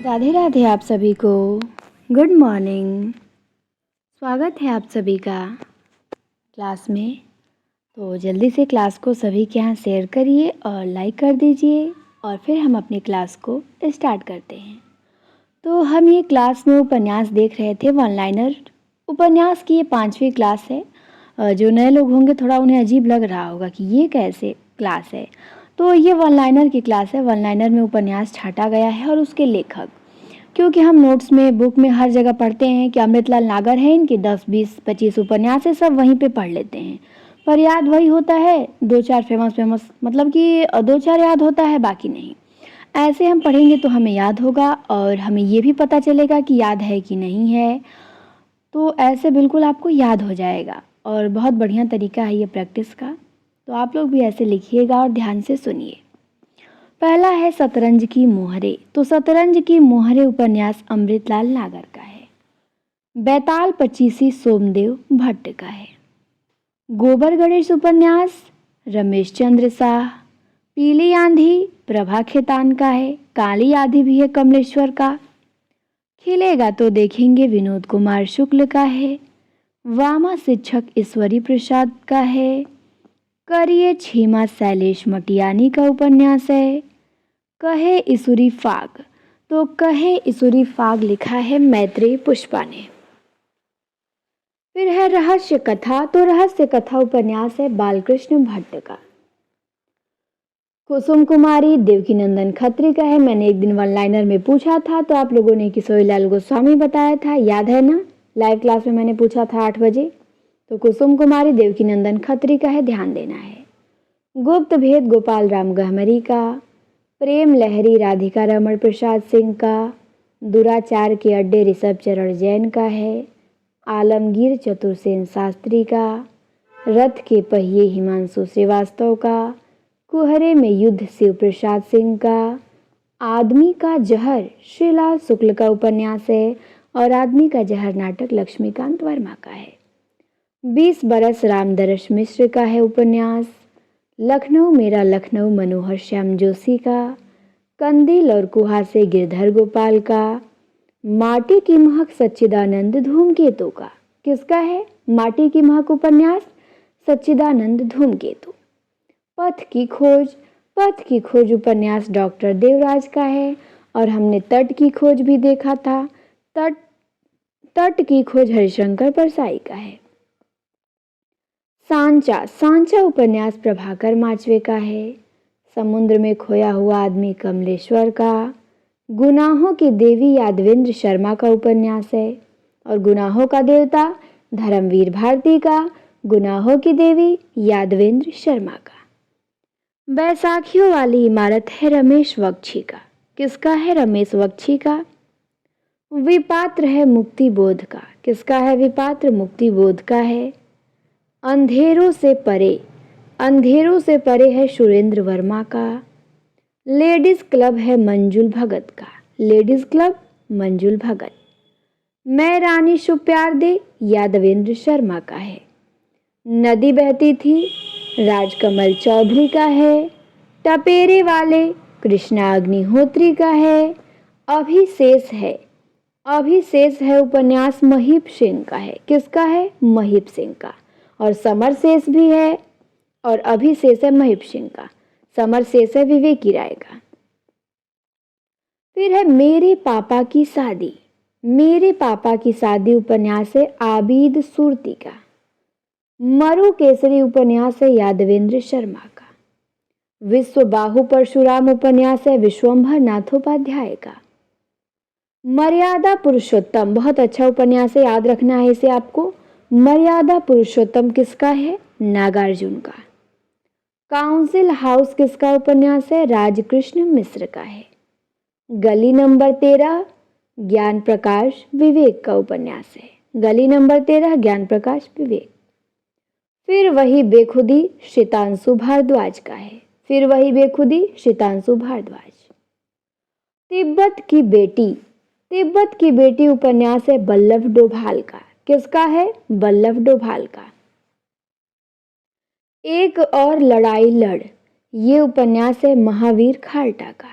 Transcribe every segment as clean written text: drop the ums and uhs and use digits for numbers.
राधे राधे आप सभी को। Good morning. स्वागत है आप सभी का क्लास में। तो जल्दी से क्लास को सभी के यहाँ शेयर करिए और लाइक कर दीजिए और फिर हम अपनी क्लास को स्टार्ट करते हैं। तो हम ये क्लास में उपन्यास देख रहे थे, वन लाइनर उपन्यास की ये 5वीं क्लास है। जो नए लोग होंगे थोड़ा उन्हें अजीब लग रहा होगा कि ये कैसे क्लास है। तो ये वन लाइनर की क्लास है। वन लाइनर में उपन्यास छाटा गया है और उसके लेखक, क्योंकि हम नोट्स में बुक में हर जगह पढ़ते हैं कि अमृतलाल नागर है, इनके 10 20 25 उपन्यास है, सब वहीं पे पढ़ लेते हैं। पर याद वही होता है, दो चार फेमस मतलब कि दो चार याद होता है, बाकी नहीं। ऐसे हम पढ़ेंगे तो हमें याद होगा और हमें ये भी पता चलेगा कि याद है कि नहीं है। तो ऐसे बिल्कुल आपको याद हो जाएगा और बहुत बढ़िया तरीका है ये प्रैक्टिस का। तो आप लोग भी ऐसे लिखिएगा और ध्यान से सुनिए। पहला है शतरंज की मोहरे। तो शतरंज की मोहरे उपन्यास अमृतलाल नागर का है। बैताल पचीसी सोमदेव भट्ट का है। गोबर गणेश उपन्यास रमेश चंद्र शाह। पीली आंधी प्रभा खेतान का है। काली आंधी भी है कमलेश्वर का। खिलेगा तो देखेंगे विनोद कुमार शुक्ल का है। वामा शिक्षक ईश्वरी प्रसाद का है। करिए छीमा शैलेश मटियानी का उपन्यास है। कहे इसुरी फाग। तो कहे इसुरी फाग लिखा है मैत्रेयी पुष्पा ने। फिर है रहस्य कथा। तो रहस्य कथा उपन्यास है बालकृष्ण भट्ट का। कुसुम कुमारी देवकीनंदन खत्री का है। मैंने एक दिन वन लाइनर में पूछा था तो आप लोगों ने किशोरीलाल गोस्वामी बताया था, याद है ना? लाइव क्लास में मैंने पूछा था 8 बजे। तो कुसुम कुमारी देवकीनंदन खत्री का है, ध्यान देना है। गुप्त भेद गोपाल राम गहमरी का। प्रेम लहरी राधिका रमण प्रसाद सिंह का। दुराचार के अड्डे ऋषभ चरण जैन का है। आलमगीर चतुर्सेन शास्त्री का। रथ के पहिए हिमांशु श्रीवास्तव का। कुहरे में युद्ध शिव प्रसाद सिंह का। आदमी का जहर श्रीलाल शुक्ल का उपन्यास है और आदमी का जहर नाटक लक्ष्मीकांत वर्मा का है। 20 बरस रामदरस मिश्र का है उपन्यास। लखनऊ मेरा लखनऊ मनोहर श्याम जोशी का। कंदील और कुहासे गिरधर गोपाल का। माटी की महक सच्चिदानंद धूमकेतु का। किसका है माटी की महक उपन्यास? सच्चिदानंद धूमकेतु। पथ की खोज उपन्यास डॉक्टर देवराज का है और हमने तट की खोज भी देखा था। तट की खोज हरिशंकर परसाई का है। सांचा उपन्यास प्रभाकर माचवे का है। समुद्र में खोया हुआ आदमी कमलेश्वर का। गुनाहों की देवी यादवेंद्र शर्मा का उपन्यास है और गुनाहों का देवता धर्मवीर भारती का। गुनाहों की देवी यादवेंद्र शर्मा का। बैसाखियों वाली इमारत है रमेश बख्शी का। किसका है? रमेश बख्शी का। विपात्र है मुक्ति बोध का। किसका है? विपात्र मुक्ति बोध का है। अंधेरों से परे है सुरेंद्र वर्मा का। लेडीज क्लब है मंजुल भगत का। लेडीज क्लब मंजुल भगत। मैं रानी शुभ प्यार दे यादवेंद्र शर्मा का है। नदी बहती थी राजकमल चौधरी का है। टपेरे वाले कृष्णा अग्निहोत्री का है। अभिशेष है उपन्यास महीप सिंह का है। किसका है? महीप सिंह का। और समरशेष भी है और अभिशेष है महीप सिंह का। समरशेष है विवेकी राय का। फिर है मेरे पापा की शादी। मेरे पापा की शादी उपन्यास है आबिद सुरती का। मरु केसरी उपन्यास है यादवेंद्र शर्मा का। विश्व बाहु परशुराम उपन्यास है विश्वंभर नाथोपाध्याय का। मर्यादा पुरुषोत्तम बहुत अच्छा उपन्यास है, याद रखना है इसे आपको। मर्यादा पुरुषोत्तम किसका है? नागार्जुन का। काउंसिल हाउस किसका उपन्यास है? राजकृष्ण मिश्र का है। गली नंबर 13 ज्ञान प्रकाश विवेक का उपन्यास है। गली नंबर 13 ज्ञान प्रकाश विवेक। फिर वही बेखुदी शीतांशु भारद्वाज का है। फिर वही बेखुदी शीतांशु भारद्वाज। तिब्बत की बेटी उपन्यास है बल्लभ डोभाल का। किसका है? बल्लभ डोभाल का। एक और लड़ाई लड़ ये उपन्यास है महावीर खाल्टा का।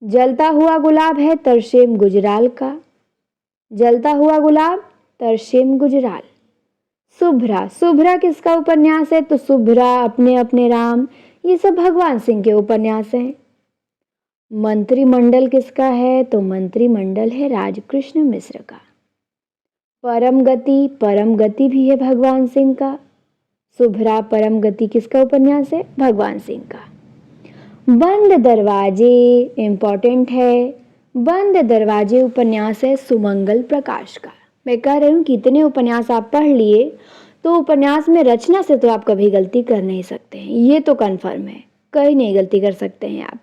जलता हुआ गुलाब है तरसेम गुजराल का। जलता हुआ गुलाब तरसेम गुजराल। शुभ्रा, शुभ्रा किसका उपन्यास है? तो शुभ्रा, अपने अपने राम, ये सब भगवान सिंह के उपन्यास हैं। मंत्रिमंडल किसका है? तो मंत्रिमंडल है राजकृष्ण मिश्र का। परम गति, परम गति भी है भगवान सिंह का। शुभ्रा परम गति किसका उपन्यास है? भगवान सिंह का। बंद दरवाजे इंपॉर्टेंट है। बंद दरवाजे उपन्यास है सुमंगल प्रकाश का। मैं कह रही हूँ कितने उपन्यास आप पढ़ लिए, तो उपन्यास में रचना से तो आप कभी गलती कर नहीं सकते हैं, ये तो कन्फर्म है, कहीं नहीं गलती कर सकते हैं आप।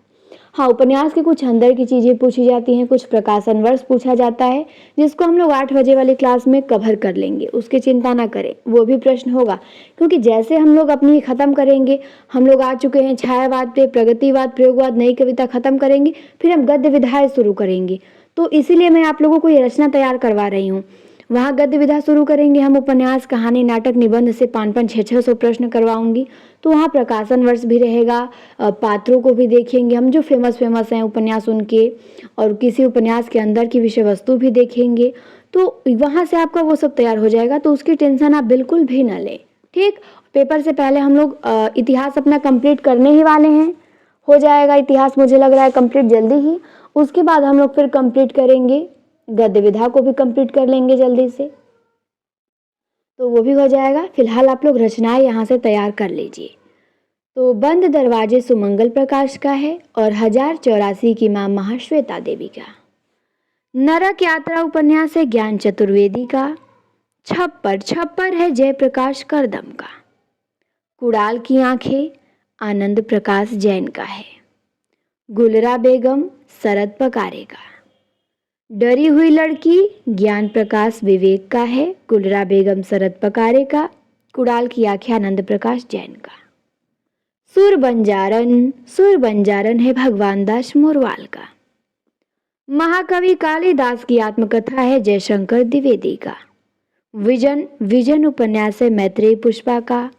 हाँ, उपन्यास की कुछ अंदर की चीज़ें पूछी जाती हैं, कुछ प्रकाशन वर्ष पूछा जाता है, जिसको हम लोग 8 बजे वाली क्लास में कवर कर लेंगे, उसकी चिंता ना करें, वो भी प्रश्न होगा। क्योंकि जैसे हम लोग अपनी ख़त्म करेंगे, हम लोग आ चुके हैं छायावाद पे, प्रगतिवाद, प्रयोगवाद, नई कविता ख़त्म करेंगे, फिर हम गद्य विधाएँ शुरू करेंगे। तो इसीलिए मैं आप लोगों को ये रचना तैयार करवा रही हूँ। वहाँ गद्य विधा शुरू करेंगे हम, उपन्यास, कहानी, नाटक, निबंध से 500 600 प्रश्न करवाऊंगी। तो वहाँ प्रकाशन वर्ष भी रहेगा, पात्रों को भी देखेंगे हम जो फेमस हैं उपन्यास उनके, और किसी उपन्यास के अंदर की विषय वस्तु भी देखेंगे। तो वहाँ से आपका वो सब तैयार हो जाएगा, तो उसकी टेंशन आप बिल्कुल भी ना लें। ठीक, पेपर से पहले हम लोग इतिहास अपना कंप्लीट करने ही वाले हैं। हो जाएगा इतिहास, मुझे लग रहा है कंप्लीट जल्दी ही। उसके बाद हम लोग फिर कंप्लीट करेंगे गद्य विधा को भी कंप्लीट कर लेंगे जल्दी से, तो वो भी हो जाएगा। फिलहाल आप लोग रचनाएं यहाँ से तैयार कर लीजिए। तो बंद दरवाजे सुमंगल प्रकाश का है और 1084 की मां महाश्वेता देवी का। नरक यात्रा उपन्यास है ज्ञान चतुर्वेदी का। छप्पर, छप्पर है जयप्रकाश करदम का। कुड़ाल की आंखें आनंद प्रकाश जैन का है। गुलरा बेगम शरद पकारे का। डरी हुई लड़की ज्ञान प्रकाश विवेक का है। गुलरा बेगम शरद पकारे का। कुड़ाल की आंखें आनंद प्रकाश जैन का। सुर बंजारन, सुर बंजारन है भगवान दास मोरवाल का। महाकवि कालिदास की आत्मकथा है जयशंकर द्विवेदी का। विजन, विजन उपन्यास है मैत्रेय पुष्पा का।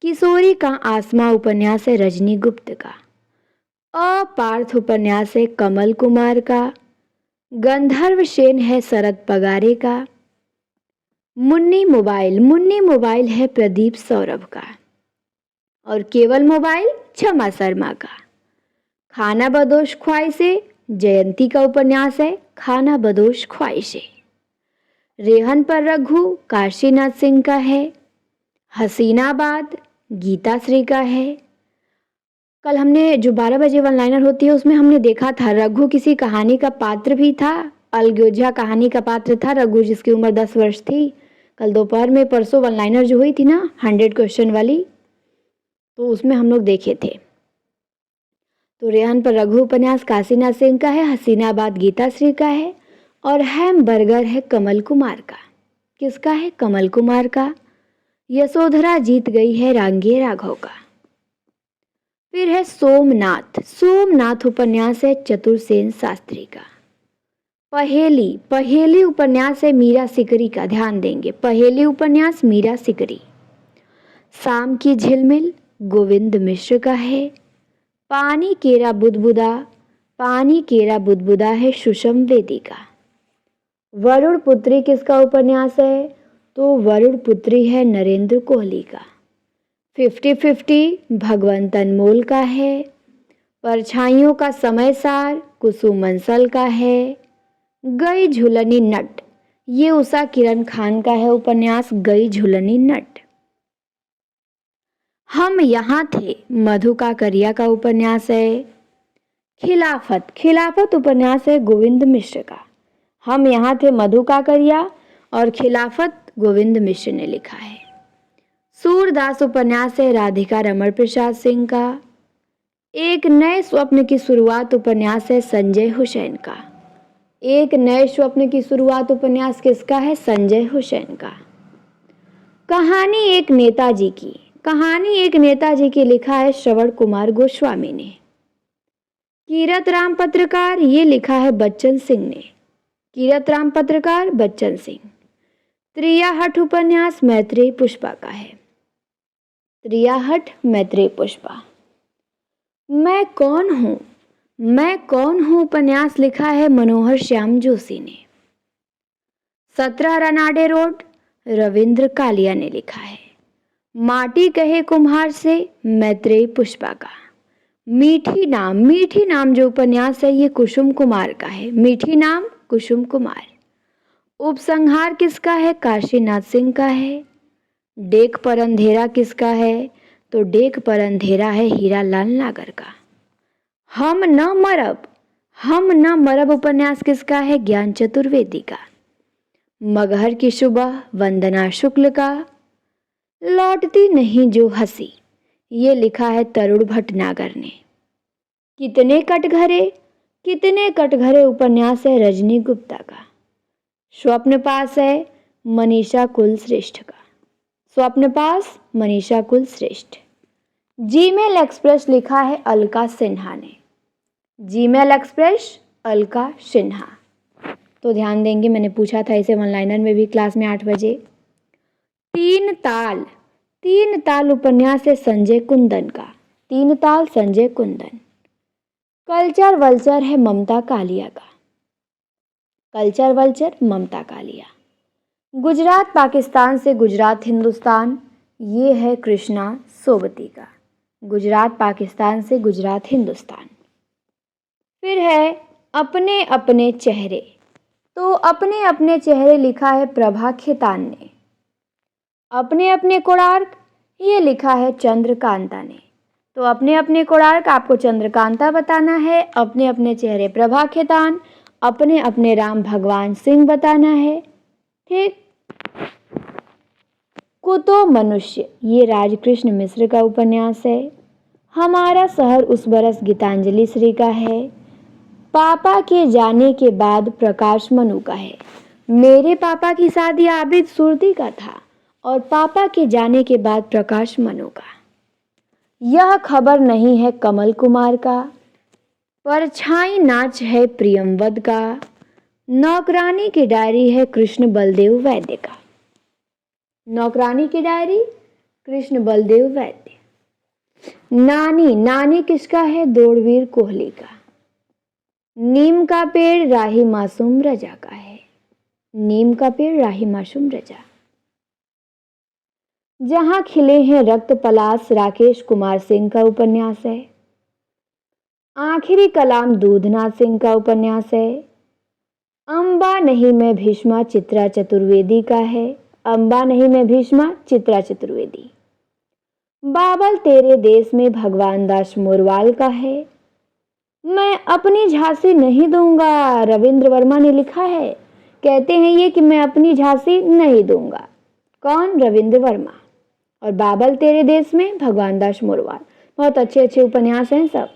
किशोरी का आसमा उपन्यास है रजनी गुप्त का। अपार्थ उपन्यास है कमल कुमार का। गंधर्व सेन है शरद पगारे का। मुन्नी मोबाइल, मुन्नी मोबाइल है प्रदीप सौरभ का। और केवल मोबाइल क्षमा शर्मा का। खाना बदोश ख्वाहिशे जयंती का उपन्यास है खाना बदोश ख्वाहिशे। रेहन पर रघु काशीनाथ सिंह का है। हसीनाबाद गीता श्री का है। कल हमने जो 12 बजे वन लाइनर होती है उसमें हमने देखा था रघु किसी कहानी का पात्र भी था। अलगोजा कहानी का पात्र था रघु, जिसकी उम्र 10 वर्ष थी। कल दोपहर में परसों वन लाइनर जो हुई थी ना 100 क्वेश्चन वाली, तो उसमें हम लोग देखे थे। तो रेहन पर रघु उपन्यास काशीनाथ सिंह का है। हसीनाबाद गीता श्री का है। और हैमबर्गर है कमल कुमार का। किसका है? कमल कुमार का। यशोधरा जीत गई है रांगे राघव का। फिर है सोमनाथ, सोमनाथ उपन्यास है चतुरसेन शास्त्री का। पहेली, पहेली उपन्यास है मीरा सिकरी का। ध्यान देंगे, पहेली उपन्यास मीरा सिकरी। शाम की झिलमिल गोविंद मिश्र का है। पानी केरा बुदबुदा, पानी केरा बुदबुदा है सुषम वेदी का। वरुण पुत्री किसका उपन्यास है? तो वरुण पुत्री है नरेंद्र कोहली का। 50-50 भगवंत अनमोल का है। परछाइयों का समय सार कुसुम मंसल का है। गई झुलनी नट, ये उषा किरण खान का है उपन्यास गई झुलनी नट। हम यहाँ थे मधु काकरिया का उपन्यास है। खिलाफत, खिलाफत उपन्यास है गोविंद मिश्र का। हम यहाँ थे मधु काकरिया और खिलाफत गोविंद मिश्र ने लिखा है। सूरदास उपन्यास है राधिका रमण प्रसाद सिंह का। एक नए स्वप्न की शुरुआत उपन्यास है संजय हुसैन का। एक नए स्वप्न की शुरुआत उपन्यास किसका है? संजय हुसैन का। कहानी एक नेताजी की, कहानी एक नेताजी की लिखा है श्रवण कुमार गोस्वामी ने। कीरत राम पत्रकार, ये लिखा है बच्चन सिंह ने। कीरत राम पत्रकार बच्चन सिंह। त्रियाहट उपन्यास मैत्रेय पुष्पा का है। त्रियाहट मैत्रेय पुष्पा। मैं कौन हूँ, मैं कौन हूँ उपन्यास लिखा है मनोहर श्याम जोशी ने। 17 रनाडे रोड रविंद्र कालिया ने लिखा है। माटी कहे कुम्हार से मैत्रेयी पुष्पा का। मीठी नाम जो उपन्यास है ये कुसुम कुमार का है। मीठी नाम कुसुम कुमार। उपसंहार किसका है? काशीनाथ सिंह का है। डेक पर अंधेरा किसका है? तो डेक पर अंधेरा है हीरालाल नागर का। हम न मरब उपन्यास किसका है? ज्ञान चतुर्वेदी का। मगहर की सुबह वंदना शुक्ल का। लौटती नहीं जो हंसी ये लिखा है तरुण भटनागर ने। कितने कटघरे उपन्यास है रजनी गुप्ता का। स्वप्न पास है मनीषा कुलश्रेष्ठ का। स्वप्न पास मनीषा कुलश्रेष्ठ। जीमेल एक्सप्रेस लिखा है अलका सिन्हा ने। Gmail express Alka Sinha. तो ध्यान देंगे, मैंने पूछा था इसे वन लाइनर में भी क्लास में 8 बजे। तीन ताल उपन्यास है संजय कुंदन का। तीन ताल संजय कुंदन। कल्चर वल्चर है ममता कालिया का। कल्चर वल्चर ममता कालिया। गुजरात पाकिस्तान से गुजरात हिंदुस्तान ये है कृष्णा सोबती का। गुजरात पाकिस्तान से गुजरात हिंदुस्तान। फिर है अपने अपने चेहरे। तो अपने अपने चेहरे लिखा है प्रभा खेतान ने। अपने अपने कोणार्क ये लिखा है चंद्रकांता ने। तो अपने अपने कोणार्क आपको चंद्रकांता बताना है। अपने अपने चेहरे प्रभा खेतान। अपने अपने राम भगवान सिंह बताना है। ठीक। कुतो मनुष्य ये राजकृष्ण मिश्र का उपन्यास है। हमारा शहर उस बरस गीतांजलि श्री का है। पापा के जाने के बाद प्रकाश मनु का है। मेरे पापा की शादी आबिद सुरती का था और पापा के जाने के बाद प्रकाश मनु का। यह खबर नहीं है कमल कुमार का। परछाई नाच है प्रियमवद का। नौकरानी की डायरी है कृष्ण बलदेव वैद्य का। नौकरानी की डायरी कृष्ण बलदेव वैद्य। नानी किसका है? दौड़वीर कोहली का। नीम का पेड़ राही मासूम रजा का है। नीम का पेड़ राही मासूम रजा। जहां खिले हैं रक्त पलाश राकेश कुमार सिंह का उपन्यास है। आखिरी कलाम दूधनाथ सिंह का उपन्यास है। अम्बा नहीं मैं भीष्मा चित्रा चतुर्वेदी का है। अम्बा नहीं मैं भीष्मा चित्रा चतुर्वेदी। बाबल तेरे देश में भगवान दास मोरवाल का है। मैं अपनी झांसी नहीं दूंगा रविंद्र वर्मा ने लिखा है। कहते हैं ये कि मैं अपनी झांसी नहीं दूंगा। कौन? रविंद्र वर्मा। और बाबल तेरे देश में भगवान दास मोरवाल। बहुत अच्छे अच्छे उपन्यास हैं सब।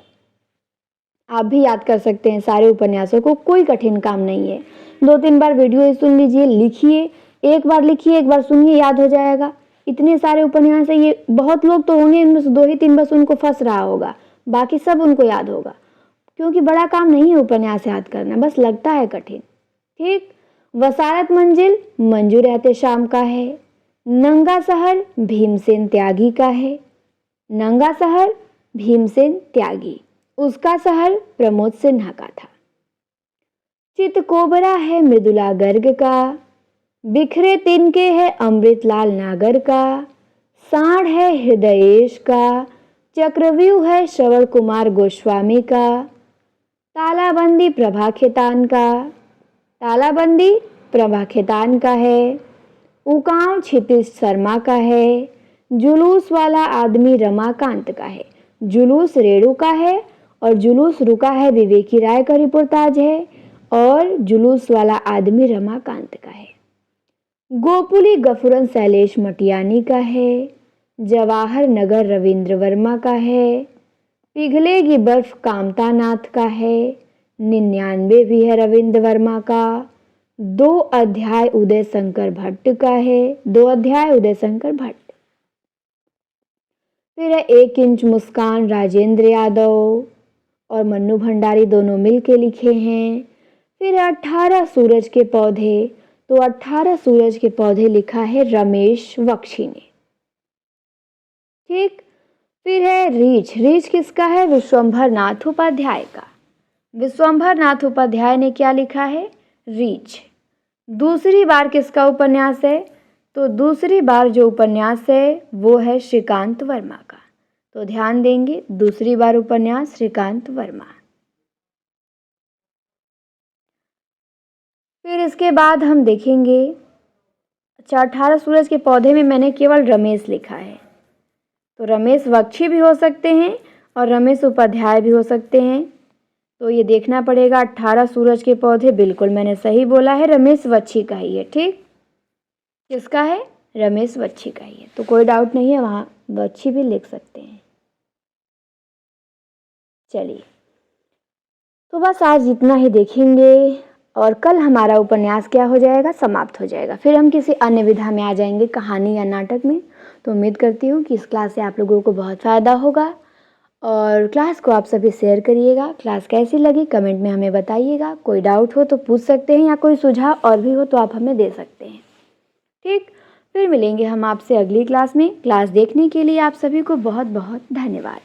आप भी याद कर सकते हैं सारे उपन्यासों को, कोई कठिन काम नहीं है। 2-3 बार वीडियो सुन लीजिए, लिखिए। एक बार लिखिए, एक बार सुनिए, याद हो जाएगा। इतने सारे उपन्यास है, ये बहुत लोग तो होंगे इनमें से 2 ही 3 बस उनको फंस रहा होगा, बाकी सब उनको याद होगा। क्योंकि बड़ा काम नहीं है उपन्यास याद करना, बस लगता है कठिन। ठीक। वसारत मंजिल मंजू रहते शाम का है। नंगा शहर भीमसेन त्यागी का है। नंगा शहर भीमसेन त्यागी। उसका शहर प्रमोद सिन्हा का था। चितकोबरा है मृदुला गर्ग का। बिखरे तिनके है अमृतलाल नागर का। साढ़ है हृदयेश का। चक्रव्यूह है श्रवण कुमार गोस्वामी का। तालाबंदी प्रभा खेतान का। तालाबंदी प्रभा खेतान का है। उकांव क्षितिज शर्मा का है। जुलूस वाला आदमी रमाकांत का है। जुलूस रेणु का है और जुलूस रुका है विवेकी राय का रिपोर्टाज है और जुलूस वाला आदमी रमाकांत का है। गोपुली गफुरन शैलेश मटियानी का है। जवाहर नगर रविंद्र वर्मा का है। पिघलेगी बर्फ कामता नाथ का है। 99 भी है रविंद्र वर्मा का। 2 अध्याय उदय शंकर भट्ट का है। 2 अध्याय उदय शंकर भट्ट। फिर है 1 इंच मुस्कान राजेंद्र यादव और मन्नू भंडारी दोनों मिलके लिखे हैं। फिर 18 सूरज के पौधे। तो 18 सूरज के पौधे लिखा है रमेश बख्शी ने। ठीक। फिर है रीछ। रीछ किसका है? विश्वंभर नाथ उपाध्याय का। विश्वंभर नाथ उपाध्याय ने क्या लिखा है? रीछ। दूसरी बार किसका उपन्यास है? तो दूसरी बार जो उपन्यास है वो है श्रीकांत वर्मा का। तो ध्यान देंगे, दूसरी बार उपन्यास श्रीकांत वर्मा। फिर इसके बाद हम देखेंगे, अच्छा 18 सूरज के पौधे में मैंने केवल रमेश लिखा है, तो रमेश बख्शी भी हो सकते हैं और रमेश उपाध्याय भी हो सकते हैं। तो ये देखना पड़ेगा। 18 सूरज के पौधे बिल्कुल मैंने सही बोला है, रमेश बख्शी का ही है। ठीक, किसका है? रमेश बख्शी का ही है, तो कोई डाउट नहीं है, वहाँ बख्शी भी लिख सकते हैं। चलिए, तो बस आज इतना ही देखेंगे और कल हमारा उपन्यास क्या हो जाएगा? समाप्त हो जाएगा। फिर हम किसी अन्य विधा में आ जाएंगे, कहानी या नाटक में। तो उम्मीद करती हूँ कि इस क्लास से आप लोगों को बहुत फ़ायदा होगा और क्लास को आप सभी शेयर करिएगा। क्लास कैसी लगी कमेंट में हमें बताइएगा। कोई डाउट हो तो पूछ सकते हैं या कोई सुझाव और भी हो तो आप हमें दे सकते हैं। ठीक, फिर मिलेंगे हम आपसे अगली क्लास में। क्लास देखने के लिए आप सभी को बहुत बहुत धन्यवाद।